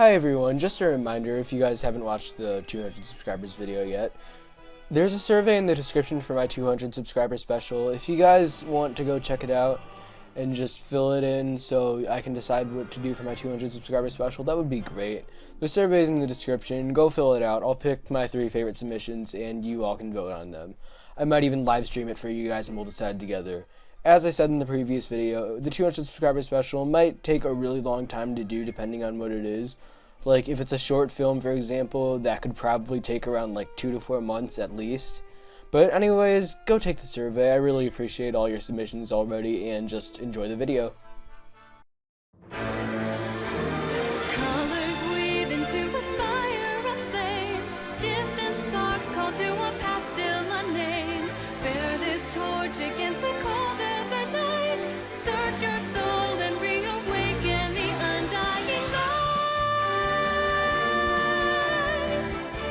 Hi everyone, just a reminder, if you guys haven't watched the 200 subscribers video yet, there's a survey in the description for my 200 subscriber special. If you guys want to go check it out and just fill it in so I can decide what to do for my 200 subscriber special, that would be great. The survey is in the description, go fill it out. I'll pick my 3 favorite submissions and you all can vote on them. I might even live stream it for you guys and we'll decide together. As I said in the previous video, the 200 subscriber special might take a really long time to do depending on what it is. Like, if it's a short film, for example, that could probably take around like 2 to 4 months at least. But anyways, go take the survey. I really appreciate all your submissions already, and just enjoy the video. Colors weave into a spire of flame. Distant sparks call to a past still unnamed. Bear this torch against the cold of the night. Search your soul and reawaken the undying light.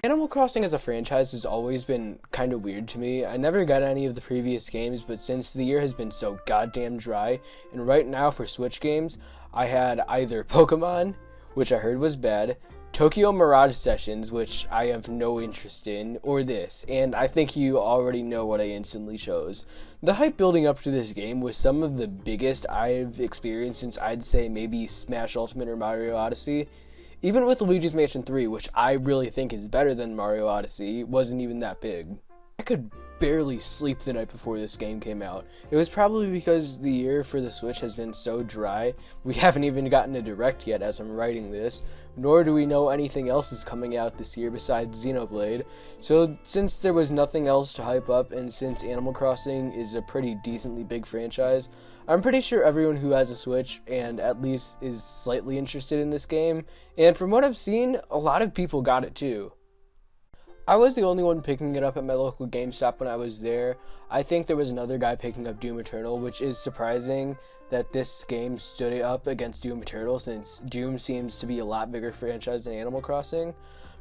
Animal Crossing as a franchise has always been kind of weird to me. I never got any of the previous games, but since the year has been so goddamn dry, and right now for Switch games, I had either Pokemon, which I heard was bad, Tokyo Mirage Sessions, which I have no interest in, or this, and I think you already know what I instantly chose. The hype building up to this game was some of the biggest I've experienced since I'd say maybe Smash Ultimate or Mario Odyssey. Even with Luigi's Mansion 3, which I really think is better than Mario Odyssey, wasn't even that big. I could barely sleep the night before this game came out. It was probably because the year for the Switch has been so dry. We haven't even gotten a Direct yet as I'm writing this, nor do we know anything else is coming out this year besides Xenoblade. So since there was nothing else to hype up, and since Animal Crossing is a pretty decently big franchise, I'm pretty sure everyone who has a Switch and at least is slightly interested in this game, and from what I've seen, a lot of people got it too. I was the only one picking it up at my local GameStop when I was there. I think there was another guy picking up Doom Eternal, which is surprising that this game stood it up against Doom Eternal since Doom seems to be a lot bigger franchise than Animal Crossing.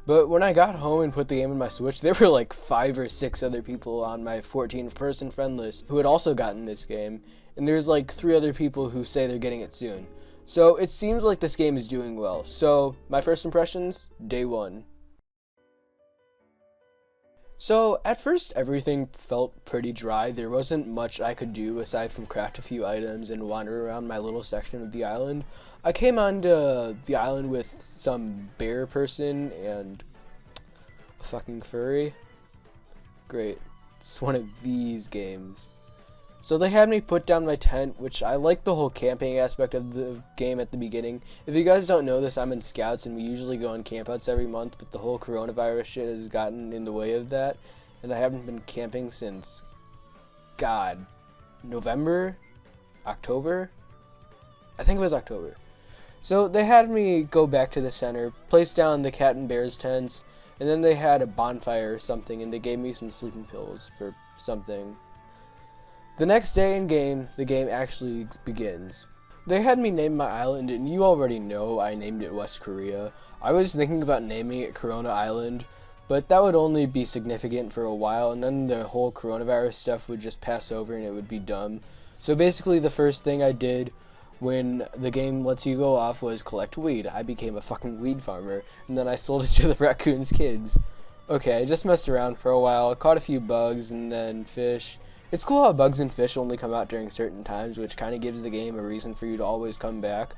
But when I got home and put the game on my Switch, there were like 5 or 6 other people on my 14-person friend list who had also gotten this game, and there's like 3 other people who say they're getting it soon. So it seems like this game is doing well. So my first impressions, day 1. So, at first everything felt pretty dry. There wasn't much I could do aside from craft a few items and wander around my little section of the island. I came onto the island with some bear person and a fucking furry. Great. It's one of these games. So they had me put down my tent, which I like the whole camping aspect of the game at the beginning. If you guys don't know this, I'm in Scouts and we usually go on campouts every month, but the whole coronavirus shit has gotten in the way of that, and I haven't been camping since, God, November? October? I think it was October. So they had me go back to the center, place down the cat and bears tents, and then they had a bonfire or something, and they gave me some sleeping pills or something. The next day in game, the game actually begins. They had me name my island, and you already know I named it West Korea. I was thinking about naming it Corona Island, but that would only be significant for a while, and then the whole coronavirus stuff would just pass over and it would be dumb. So basically the first thing I did when the game lets you go off was collect weed. I became a fucking weed farmer, and then I sold it to the raccoon's kids. Okay, I just messed around for a while, caught a few bugs, and then fish. It's cool how bugs and fish only come out during certain times, which kind of gives the game a reason for you to always come back.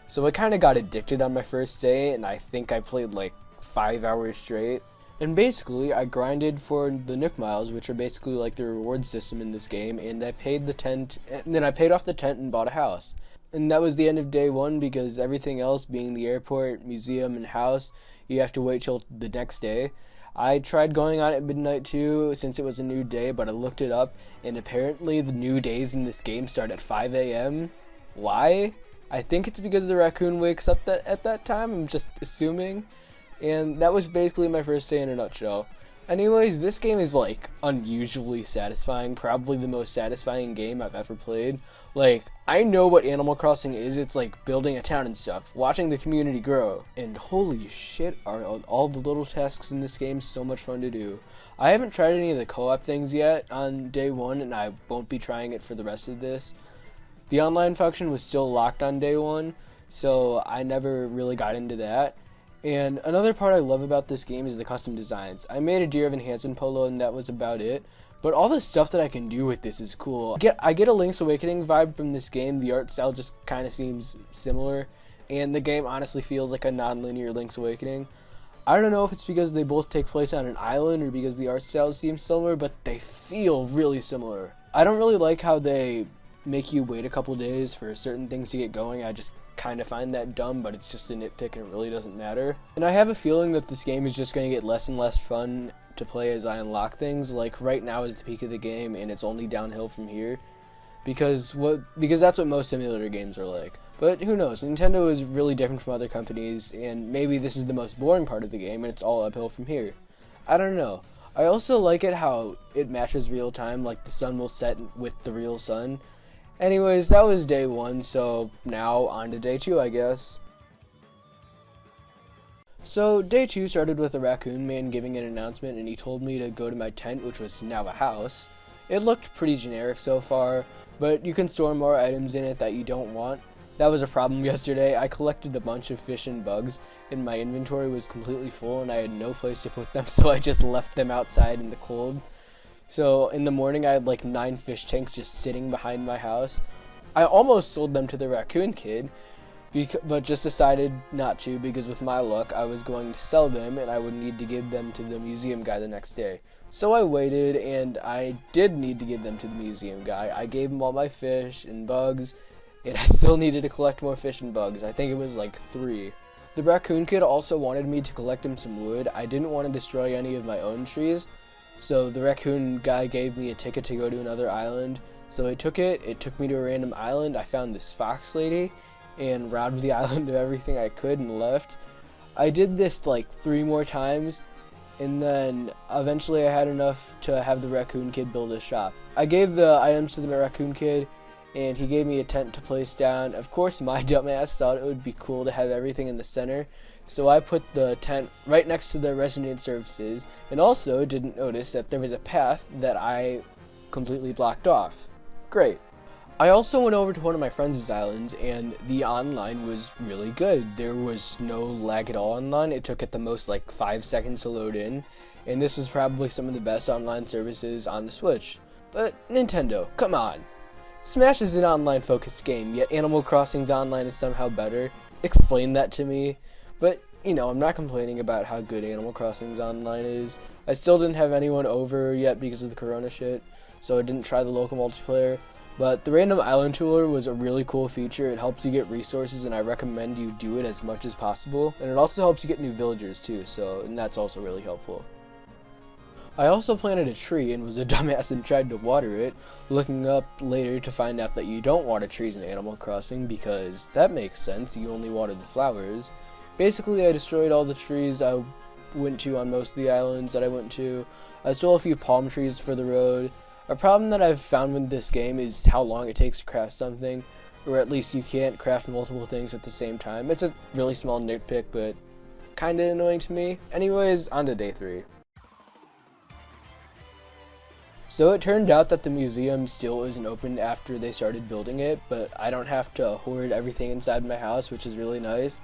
So I kind of got addicted on my first day, and I think I played like 5 hours straight. And basically, I grinded for the Nook Miles, which are basically like the reward system in this game, and I paid the tent, and then I paid off the tent and bought a house. And that was the end of day 1, because everything else, being the airport, museum, and house, you have to wait till the next day. I tried going on at midnight too, since it was a new day, but I looked it up, and apparently the new days in this game start at 5 a.m. Why? I think it's because the raccoon wakes up at that time, I'm just assuming. And that was basically my first day in a nutshell. Anyways, this game is like unusually satisfying, probably the most satisfying game I've ever played. Like, I know what Animal Crossing is, it's like building a town and stuff, watching the community grow, and holy shit are all the little tasks in this game so much fun to do. I haven't tried any of the co-op things yet on day 1, and I won't be trying it for the rest of this. The online function was still locked on day 1, so I never really got into that. And another part I love about this game is the custom designs. I made a Dear Evan Hansen polo and that was about it. But all the stuff that I can do with this is cool. I get a Link's Awakening vibe from this game. The art style just kind of seems similar. And the game honestly feels like a non-linear Link's Awakening. I don't know if it's because they both take place on an island or because the art styles seem similar, but they feel really similar. I don't really like how they make you wait a couple days for certain things to get going. I just kind of find that dumb, but it's just a nitpick and it really doesn't matter. And I have a feeling that this game is just going to get less and less fun to play as I unlock things. Like right now is the peak of the game and it's only downhill from here because that's what most simulator games are like. But who knows, Nintendo is really different from other companies and maybe this is the most boring part of the game and it's all uphill from here. I don't know. I also like it how it matches real time, like the sun will set with the real sun. Anyways, that was day 1, so now on to day 2, I guess. So, day 2 started with a raccoon man giving an announcement and he told me to go to my tent, which was now a house. It looked pretty generic so far, but you can store more items in it that you don't want. That was a problem yesterday. I collected a bunch of fish and bugs and my inventory was completely full and I had no place to put them, so I just left them outside in the cold. So in the morning I had like 9 fish tanks just sitting behind my house. I almost sold them to the raccoon kid, but just decided not to because with my luck I was going to sell them and I would need to give them to the museum guy the next day. So I waited and I did need to give them to the museum guy. I gave him all my fish and bugs and I still needed to collect more fish and bugs. I think it was like 3. The raccoon kid also wanted me to collect him some wood. I didn't want to destroy any of my own trees. So the raccoon guy gave me a ticket to go to another island. So I took it. It took me to a random island. I found this fox lady and robbed the island of everything I could and left. I did this like 3 more times and then eventually I had enough to have the raccoon kid build a shop. I gave the items to the raccoon kid and he gave me a tent to place down. Of course my dumbass thought it would be cool to have everything in the center. So I put the tent right next to the resident services and also didn't notice that there was a path that I completely blocked off. Great. I also went over to one of my friends' islands and the online was really good. There was no lag at all online. It took at the most like 5 seconds to load in and this was probably some of the best online services on the Switch. But Nintendo, come on. Smash is an online focused game, yet Animal Crossing's online is somehow better. Explain that to me. But, you know, I'm not complaining about how good Animal Crossing's online is. I still didn't have anyone over yet because of the corona shit, so I didn't try the local multiplayer. But the Random Island Tour was a really cool feature. It helps you get resources, and I recommend you do it as much as possible. And it also helps you get new villagers, too, and that's also really helpful. I also planted a tree and was a dumbass and tried to water it, looking up later to find out that you don't water trees in Animal Crossing because that makes sense, you only water the flowers. Basically, I destroyed all the trees I went to on most of the islands that I went to. I stole a few palm trees for the road. A problem that I've found with this game is how long it takes to craft something, or at least you can't craft multiple things at the same time. It's a really small nitpick, but kinda annoying to me. Anyways, on to day 3. So it turned out that the museum still isn't open after they started building it, but I don't have to hoard everything inside my house, which is really nice.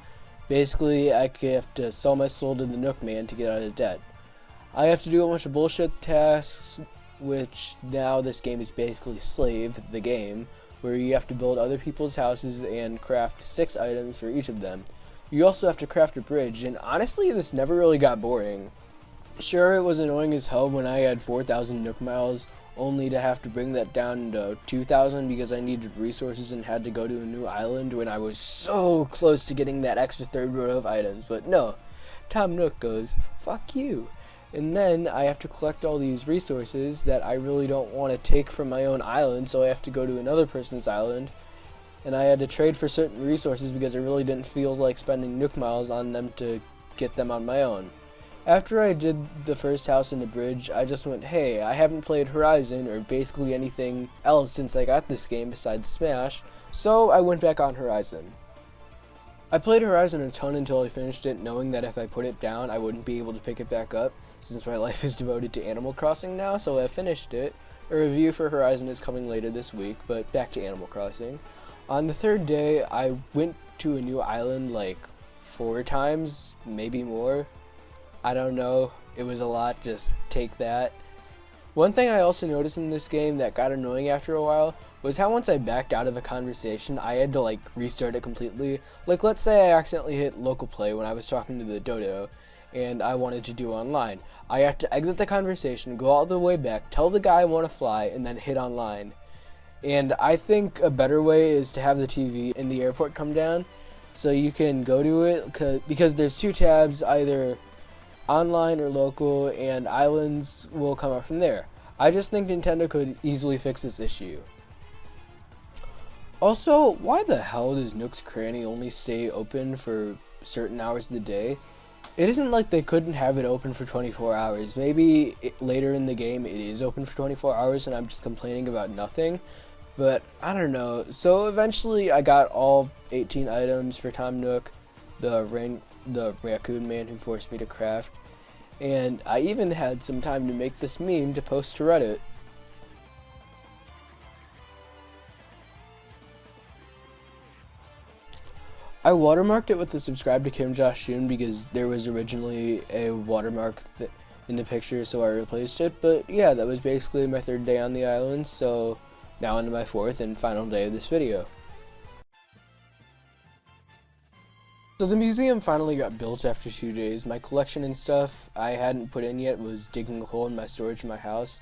Basically, I have to sell my soul to the Nook Man to get out of debt. I have to do a bunch of bullshit tasks, which now this game is basically Slave, the game, where you have to build other people's houses and craft 6 items for each of them. You also have to craft a bridge, and honestly, this never really got boring. Sure, it was annoying as hell when I had 4,000 Nook Miles, only to have to bring that down to 2,000 because I needed resources and had to go to a new island when I was so close to getting that extra 3rd row of items. But no, Tom Nook goes, fuck you. And then I have to collect all these resources that I really don't want to take from my own island, so I have to go to another person's island. And I had to trade for certain resources because I really didn't feel like spending Nook Miles on them to get them on my own. After I did the first house in the bridge, I just went, hey, I haven't played Horizon or basically anything else since I got this game besides Smash, so I went back on Horizon. I played Horizon a ton until I finished it, knowing that if I put it down, I wouldn't be able to pick it back up, since my life is devoted to Animal Crossing now, so I finished it. A review for Horizon is coming later this week, but back to Animal Crossing. On the 3rd day, I went to a new island like 4 times, maybe more. I don't know. It was a lot, just take that. One thing I also noticed in this game that got annoying after a while was how once I backed out of a conversation, I had to like restart it completely. Like let's say I accidentally hit local play when I was talking to the dodo and I wanted to do online. I had to exit the conversation, go all the way back, tell the guy I want to fly, and then hit online. And I think a better way is to have the TV in the airport come down so you can go to it because there's 2 tabs, either online or local, and islands will come up from there. I just think Nintendo could easily fix this issue. Also, why the hell does Nook's Cranny only stay open for certain hours of the day? It isn't like they couldn't have it open for 24 hours. Maybe later in the game it is open for 24 hours and I'm just complaining about nothing. But I don't know. So eventually I got all 18 items for Tom Nook, the raccoon man who forced me to craft. And I even had some time to make this meme to post to Reddit. I watermarked it with the subscribe to Kim Josh June because there was originally a watermark in the picture, so I replaced it. But yeah, that was basically my 3rd day on the island, so now into my 4th and final day of this video. So the museum finally got built after 2 days. My collection and stuff I hadn't put in yet was digging a hole in my storage in my house.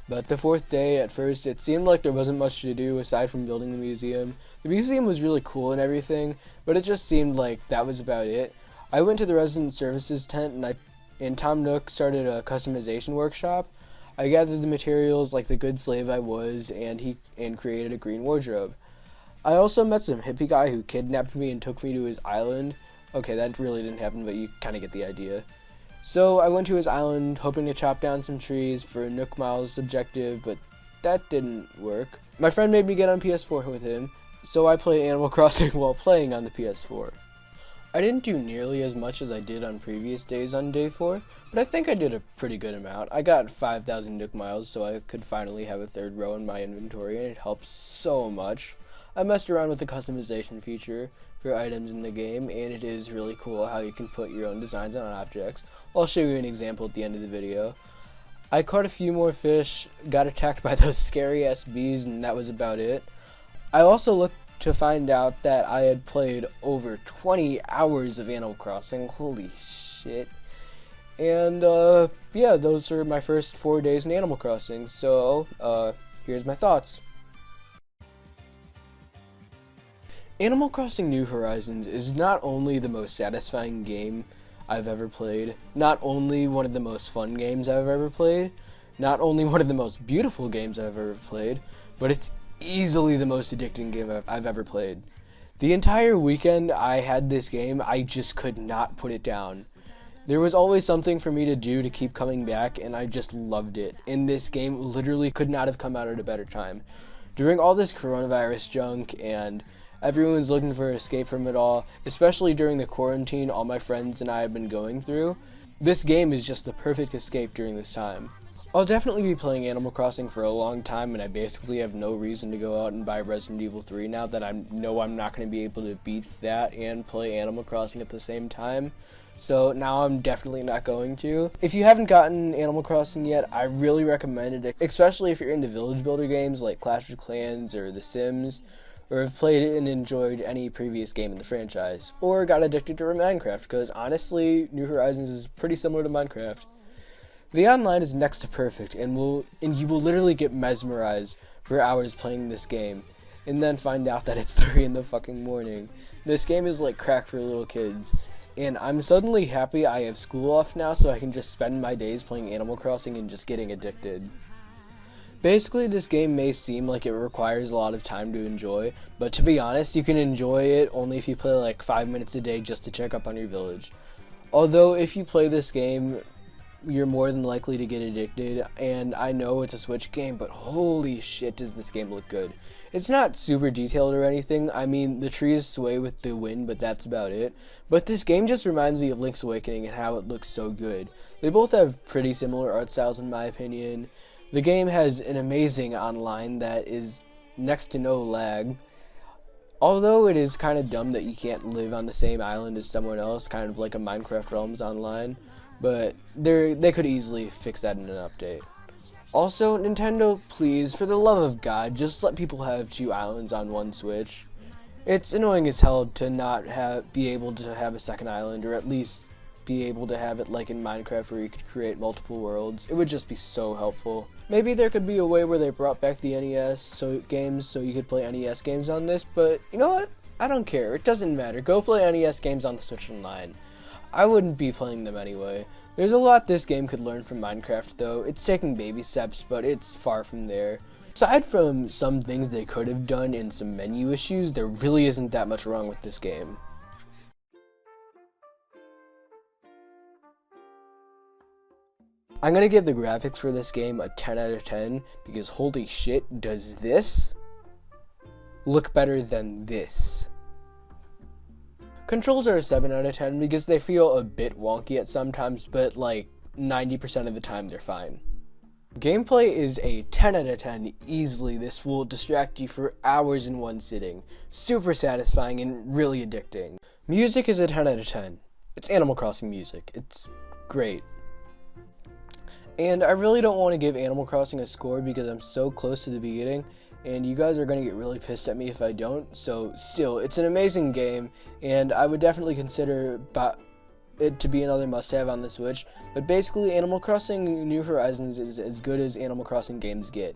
But the 4th day, at first, it seemed like there wasn't much to do aside from building the museum. The museum was really cool and everything, but it just seemed like that was about it. I went to the resident services tent and Tom Nook started a customization workshop. I gathered the materials like the good slave I was and created a green wardrobe. I also met some hippie guy who kidnapped me and took me to his island. Okay, that really didn't happen, but you kind of get the idea. So I went to his island hoping to chop down some trees for Nook Miles' objective, but that didn't work. My friend made me get on PS4 with him, so I played Animal Crossing while playing on the PS4. I didn't do nearly as much as I did on previous days on day 4, but I think I did a pretty good amount. I got 5,000 Nook Miles, so I could finally have a 3rd row in my inventory, and it helped so much. I messed around with the customization feature for items in the game, and it is really cool how you can put your own designs on objects. I'll show you an example at the end of the video. I caught a few more fish, got attacked by those scary ass bees, and that was about it. I also looked to find out that I had played over 20 hours of Animal Crossing. Holy shit. And yeah, those are my first 4 days in Animal Crossing, so here's my thoughts. Animal Crossing New Horizons is not only the most satisfying game I've ever played, not only one of the most fun games I've ever played, not only one of the most beautiful games I've ever played, but it's easily the most addicting game I've ever played. The entire weekend I had this game, I just could not put it down. There was always something for me to do to keep coming back, and I just loved it. And this game literally could not have come out at a better time. During all this coronavirus junk and everyone's looking for escape from it all, especially during the quarantine all my friends and I have been going through. This game is just the perfect escape during this time. I'll definitely be playing Animal Crossing for a long time, and I basically have no reason to go out and buy Resident Evil 3 now that I know I'm not going to be able to beat that and play Animal Crossing at the same time. So now I'm definitely not going to. If you haven't gotten Animal Crossing yet, I really recommend it, especially if you're into village builder games like Clash of Clans or The Sims, or have played it and enjoyed any previous game in the franchise, or got addicted to Minecraft, because honestly, New Horizons is pretty similar to Minecraft. The online is next to perfect, and you will literally get mesmerized for hours playing this game, and then find out that it's 3 in the fucking morning. This game is like crack for little kids, and I'm suddenly happy I have school off now so I can just spend my days playing Animal Crossing and just getting addicted. Basically, this game may seem like it requires a lot of time to enjoy, but to be honest, you can enjoy it only if you play like 5 minutes a day just to check up on your village. Although, if you play this game, you're more than likely to get addicted, and I know it's a Switch game, but holy shit does this game look good. It's not super detailed or anything. I mean, the trees sway with the wind, but that's about it. But this game just reminds me of Link's Awakening and how it looks so good. They both have pretty similar art styles in my opinion. The game has an amazing online that is next to no lag. Although it is kind of dumb that you can't live on the same island as someone else, kind of like a Minecraft Realms Online, but they could easily fix that in an update. Also, Nintendo, please, for the love of God, just let people have 2 islands on one Switch. It's annoying as hell to not be able to have a second island, or at least be able to have it like in Minecraft where you could create multiple worlds. It would just be so helpful. Maybe there could be a way where they brought back the NES games so you could play NES games on this, but you know what? I don't care. It doesn't matter. Go play NES games on the Switch Online. I wouldn't be playing them anyway. There's a lot this game could learn from Minecraft though. It's taking baby steps, but it's far from there. Aside from some things they could have done and some menu issues, there really isn't that much wrong with this game. I'm gonna give the graphics for this game a 10 out of 10 because holy shit, does this look better than this. Controls are a 7 out of 10 because they feel a bit wonky at sometimes, but like 90% of the time they're fine. Gameplay is a 10 out of 10 easily. This will distract you for hours in one sitting. Super satisfying and really addicting. Music is a 10 out of 10. It's Animal Crossing music. It's great. And I really don't want to give Animal Crossing a score because I'm so close to the beginning, and you guys are going to get really pissed at me if I don't. So still, it's an amazing game, and I would definitely consider it to be another must-have on the Switch. But basically, Animal Crossing New Horizons is as good as Animal Crossing games get.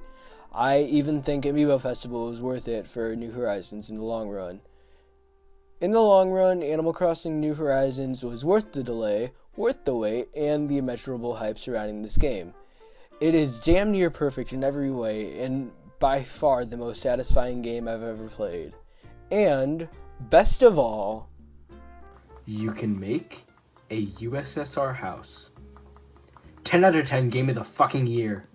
I even think Amiibo Festival is worth it for New Horizons in the long run. In the long run, Animal Crossing New Horizons was worth the delay, worth the wait, and the immeasurable hype surrounding this game. It is damn near perfect in every way, and by far the most satisfying game I've ever played. And, best of all, you can make a USSR house. 10 out of 10 game of the fucking year.